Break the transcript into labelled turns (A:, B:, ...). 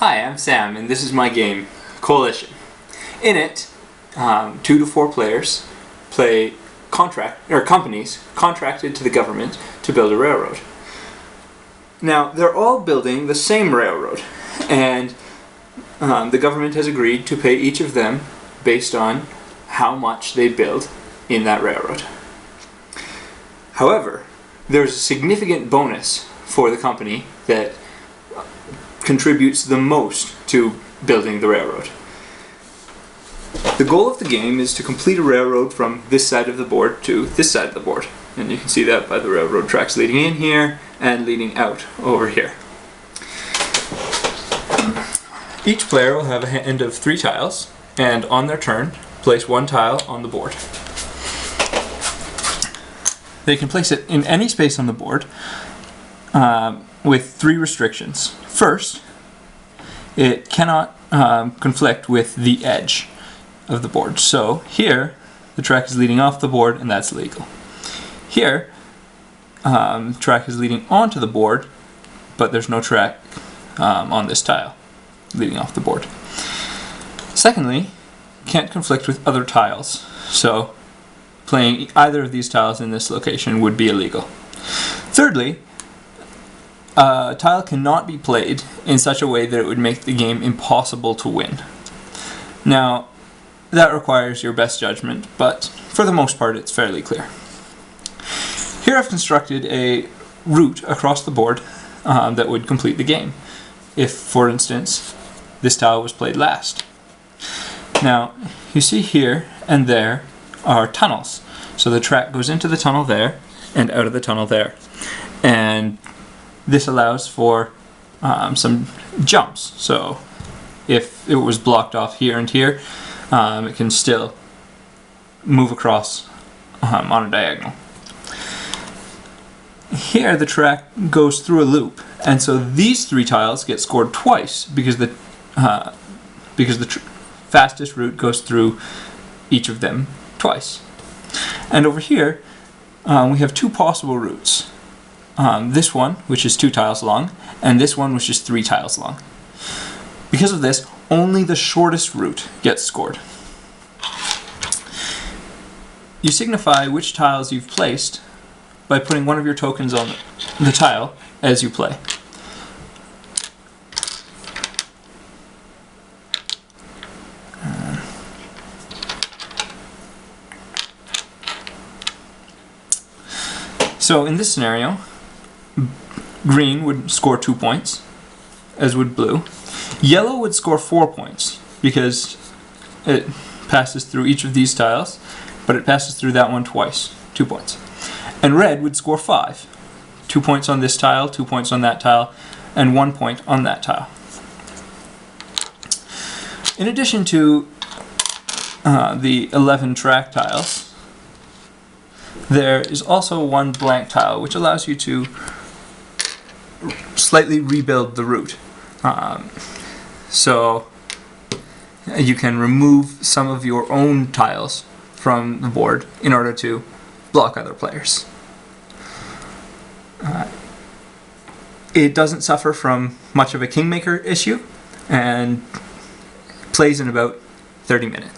A: Hi, I'm Sam, and this is my game, Coalition. In it, 2 to 4 players play companies contracted to the government to build a railroad. Now, they're all building the same railroad, and the government has agreed to pay each of them based on how much they build in that railroad. However, there's a significant bonus for the company that contributes the most to building the railroad. The goal of the game is to complete a railroad from this side of the board to this side of the board. And you can see that by the railroad tracks leading in here and leading out over here. Each player will have a hand of 3 tiles, and on their turn, place 1 tile on the board. They can place it in any space on the board with 3 restrictions. First, it cannot conflict with the edge of the board. So here, the track is leading off the board, and that's legal. Here, the track is leading onto the board, but there's no track on this tile leading off the board. Secondly, can't conflict with other tiles. So playing either of these tiles in this location would be illegal. Thirdly, a tile cannot be played in such a way that it would make the game impossible to win. Now, that requires your best judgment, but for the most part it's fairly clear. Here I've constructed a route across the board that would complete the game, if, for instance, this tile was played last. Now, you see here and there are tunnels. So the track goes into the tunnel there and out of the tunnel there. And this allows for some jumps. So if it was blocked off here and here, it can still move across on a diagonal. Here the track goes through a loop, and so these 3 tiles get scored twice because the fastest route goes through each of them twice. And over here we have 2 possible routes. This one, which is 2 tiles long, and this one, which is 3 tiles long. Because of this, only the shortest route gets scored. You signify which tiles you've placed by putting one of your tokens on the tile as you play. So in this scenario, green would score 2 points, as would blue. Yellow would score 4 points, because it passes through each of these tiles, but it passes through that one twice, 2 points. And red would score 5. 2 points on this tile, 2 points on that tile, and 1 point on that tile. In addition to the 11 track tiles, there is also 1 blank tile, which allows you to slightly rebuild the route. So you can remove some of your own tiles from the board in order to block other players. It doesn't suffer from much of a kingmaker issue and plays in about 30 minutes.